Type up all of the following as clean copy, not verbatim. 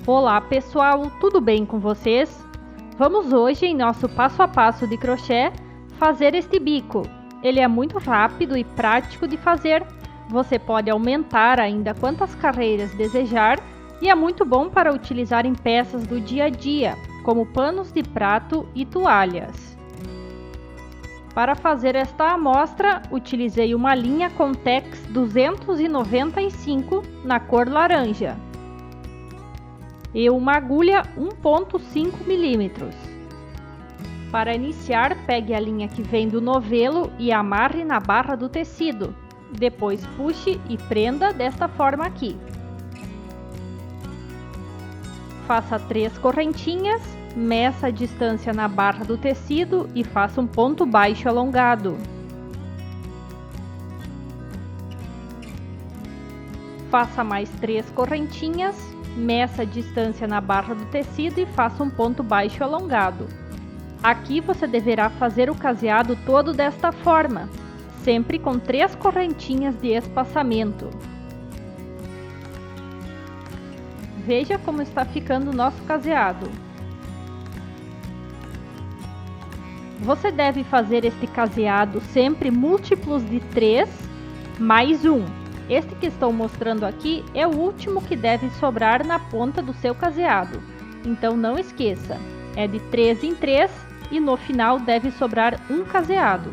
Olá pessoal, tudo bem com vocês? Vamos hoje, em nosso passo a passo de crochê, fazer este bico. Ele é muito rápido e prático de fazer. Você pode aumentar ainda quantas carreiras desejar e é muito bom para utilizar em peças do dia a dia, como panos de prato e toalhas. Para fazer esta amostra, utilizei uma linha Contex 295 na cor laranja e uma agulha 1,5 mm. Para iniciar, pegue a linha que vem do novelo e amarre na barra do tecido. Depois puxe e prenda desta forma aqui. Faça 3 correntinhas, meça a distância na barra do tecido e faça um ponto baixo alongado. Faça mais 3 correntinhas, meça a distância na barra do tecido e faça um ponto baixo alongado. Aqui você deverá fazer o caseado todo desta forma, sempre com 3 correntinhas de espaçamento. Veja como está ficando o nosso caseado. Você deve fazer este caseado sempre múltiplos de 3 mais 1. Este que estou mostrando aqui é o último que deve sobrar na ponta do seu caseado. Então não esqueça, é de 3 em 3 e no final deve sobrar um caseado.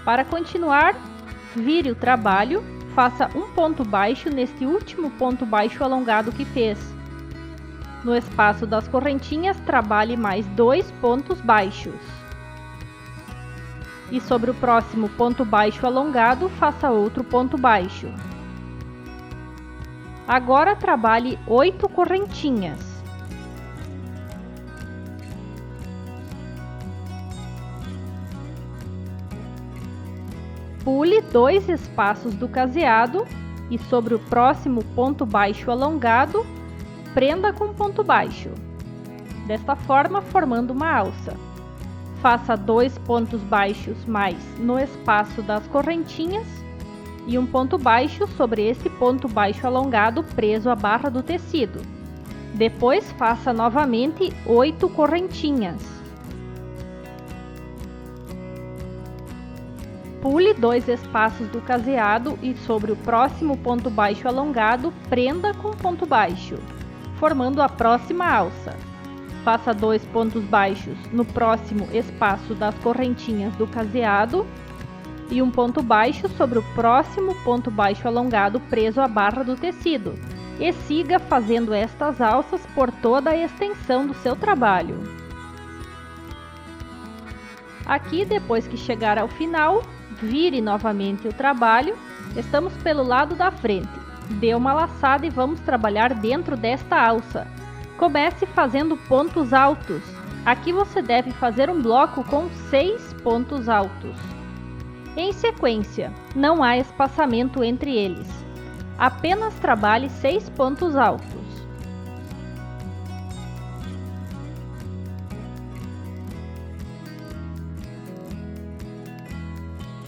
Para continuar, vire o trabalho, faça um ponto baixo neste último ponto baixo alongado que fez. No espaço das correntinhas, trabalhe mais 2 pontos baixos. E sobre o próximo ponto baixo alongado, faça outro ponto baixo. Agora trabalhe 8 correntinhas. Pule 2 espaços do caseado e sobre o próximo ponto baixo alongado, prenda com ponto baixo. Desta forma, formando uma alça. Faça 2 pontos baixos mais no espaço das correntinhas e um ponto baixo sobre esse ponto baixo alongado preso à barra do tecido. Depois faça novamente 8 correntinhas. Pule 2 espaços do caseado e sobre o próximo ponto baixo alongado, prenda com ponto baixo, formando a próxima alça. Faça 2 pontos baixos no próximo espaço das correntinhas do caseado e um ponto baixo sobre o próximo ponto baixo alongado preso à barra do tecido. E siga fazendo estas alças por toda a extensão do seu trabalho. Aqui, depois que chegar ao final, vire novamente o trabalho. Estamos pelo lado da frente. Dê uma laçada e vamos trabalhar dentro desta alça. Comece fazendo pontos altos. Aqui você deve fazer um bloco com 6 pontos altos. Em sequência, não há espaçamento entre eles. Apenas trabalhe 6 pontos altos.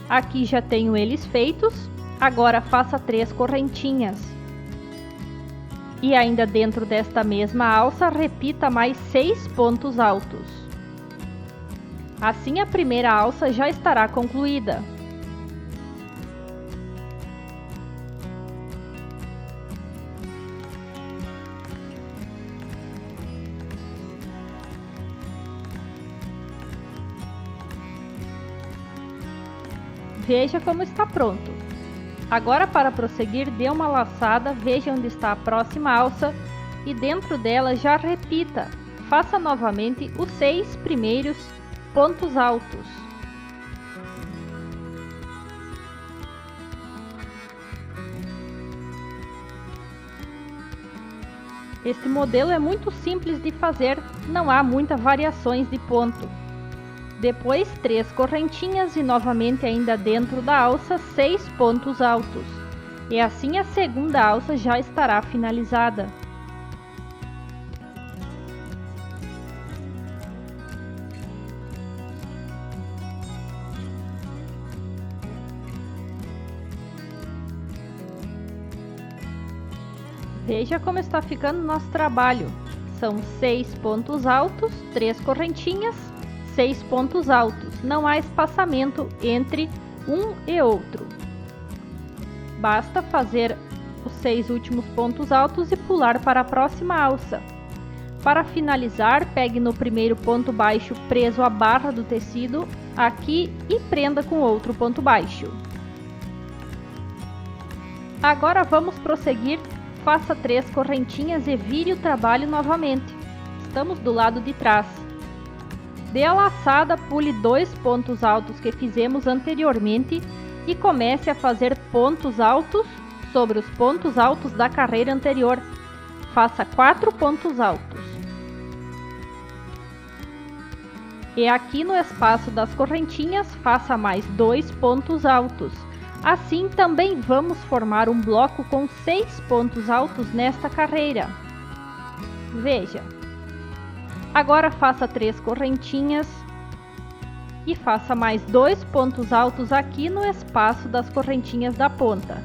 Aqui já tenho eles feitos. Agora faça 3 correntinhas. E ainda dentro desta mesma alça, repita mais 6 pontos altos. Assim a primeira alça já estará concluída. Veja como está pronto. Agora, para prosseguir, dê uma laçada, veja onde está a próxima alça e dentro dela já repita. Faça novamente os 6 primeiros pontos altos. Este modelo é muito simples de fazer, não há muitas variações de ponto. Depois 3 correntinhas e novamente ainda dentro da alça 6 pontos altos. E assim a segunda alça já estará finalizada. Veja como está ficando nosso trabalho. São 6 pontos altos, 3 correntinhas, 6 pontos altos. Não há espaçamento entre um e outro. Basta fazer os 6 últimos pontos altos e pular para a próxima alça. Para finalizar, pegue no primeiro ponto baixo preso à barra do tecido aqui e prenda com outro ponto baixo. Agora vamos prosseguir. Faça 3 correntinhas e vire o trabalho novamente. Estamos do lado de trás. Dê a laçada, pule 2 pontos altos que fizemos anteriormente e comece a fazer pontos altos sobre os pontos altos da carreira anterior. Faça 4 pontos altos. E aqui no espaço das correntinhas, faça mais 2 pontos altos. Assim, também vamos formar um bloco com 6 pontos altos nesta carreira. Veja. Agora faça 3 correntinhas e faça mais 2 pontos altos aqui no espaço das correntinhas da ponta.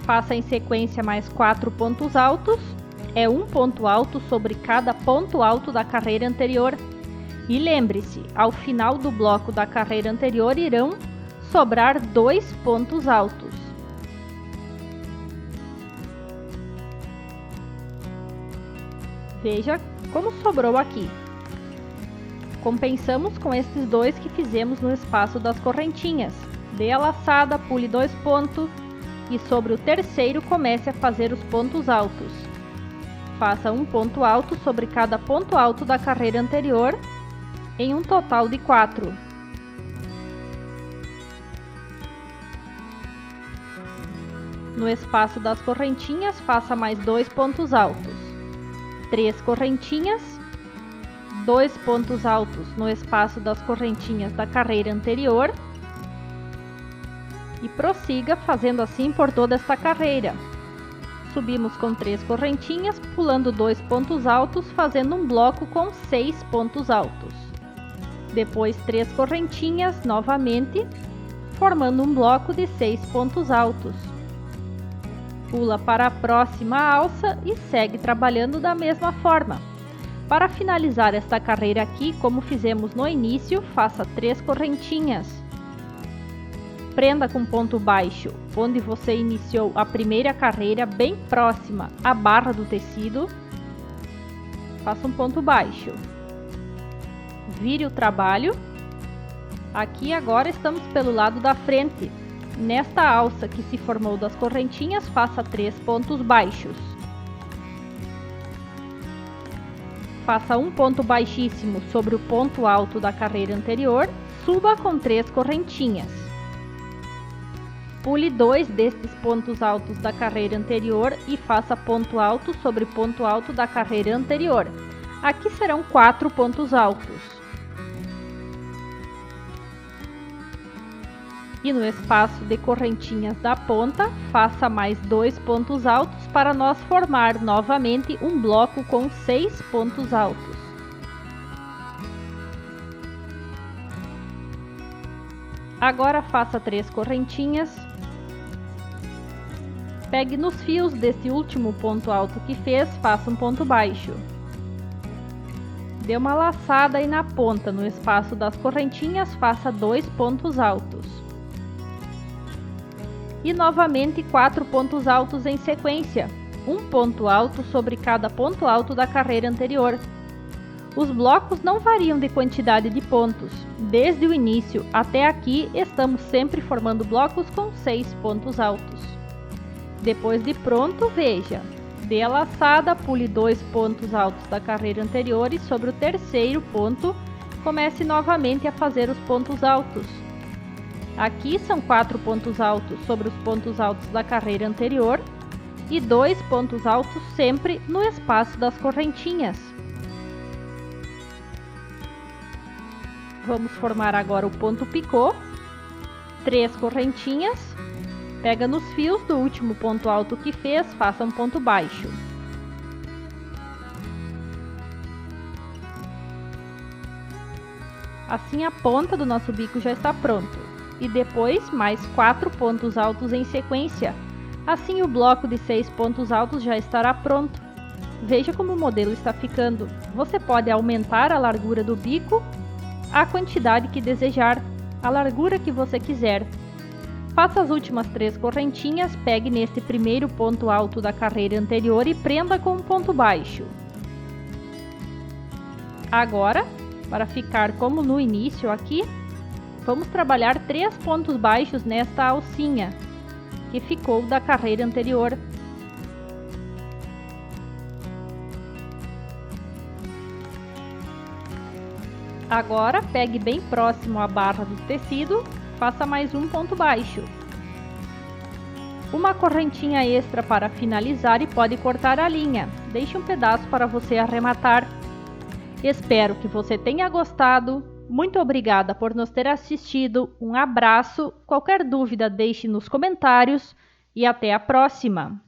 Faça em sequência mais 4 pontos altos. É um ponto alto sobre cada ponto alto da carreira anterior. E lembre-se, ao final do bloco da carreira anterior irão sobrar 2 pontos altos. Veja como sobrou aqui. Compensamos com estes 2 que fizemos no espaço das correntinhas. Dê a laçada, pule 2 pontos e sobre o terceiro comece a fazer os pontos altos. Faça um ponto alto sobre cada ponto alto da carreira anterior, em um total de 4. No espaço das correntinhas, faça mais 2 pontos altos. 3 correntinhas, 2 pontos altos no espaço das correntinhas da carreira anterior e prossiga fazendo assim por toda esta carreira. Subimos com 3 correntinhas, pulando 2 pontos altos, fazendo um bloco com 6 pontos altos. Depois 3 correntinhas novamente, formando um bloco de 6 pontos altos. Pula para a próxima alça e segue trabalhando da mesma forma. Para finalizar esta carreira aqui, como fizemos no início, faça 3 correntinhas. Prenda com ponto baixo, onde você iniciou a primeira carreira, bem próxima à barra do tecido. Faça um ponto baixo. Vire o trabalho. Aqui agora estamos pelo lado da frente. Nesta alça que se formou das correntinhas, faça 3 pontos baixos. Faça um ponto baixíssimo sobre o ponto alto da carreira anterior. Suba com 3 correntinhas. Pule 2 destes pontos altos da carreira anterior e faça ponto alto sobre ponto alto da carreira anterior. Aqui serão 4 pontos altos. E no espaço de correntinhas da ponta, faça mais 2 pontos altos para nós formar novamente um bloco com 6 pontos altos. Agora faça 3 correntinhas. Pegue nos fios deste último ponto alto que fez, faça um ponto baixo. Dê uma laçada aí na ponta, no espaço das correntinhas, faça 2 pontos altos. E novamente 4 pontos altos em sequência, um ponto alto sobre cada ponto alto da carreira anterior. Os blocos não variam de quantidade de pontos. Desde o início até aqui, estamos sempre formando blocos com 6 pontos altos. Depois de pronto, veja, dê a laçada, pule 2 pontos altos da carreira anterior e sobre o terceiro ponto, comece novamente a fazer os pontos altos. Aqui são 4 pontos altos sobre os pontos altos da carreira anterior e 2 pontos altos sempre no espaço das correntinhas. Vamos formar agora o ponto picô, 3 correntinhas. Pega nos fios do último ponto alto que fez, faça um ponto baixo. Assim a ponta do nosso bico já está pronto. E depois mais 4 pontos altos em sequência. Assim o bloco de 6 pontos altos já estará pronto. Veja como o modelo está ficando. Você pode aumentar a largura do bico a quantidade que desejar, a largura que você quiser. Faça as últimas 3 correntinhas, pegue neste primeiro ponto alto da carreira anterior e prenda com um ponto baixo. Agora, para ficar como no início aqui, vamos trabalhar 3 pontos baixos nesta alcinha, que ficou da carreira anterior. Agora, pegue bem próximo à barra do tecido, faça mais um ponto baixo. Uma correntinha extra para finalizar e pode cortar a linha. Deixe um pedaço para você arrematar. Espero que você tenha gostado. Muito obrigada por nos ter assistido. Um abraço. Qualquer dúvida deixe nos comentários e até a próxima.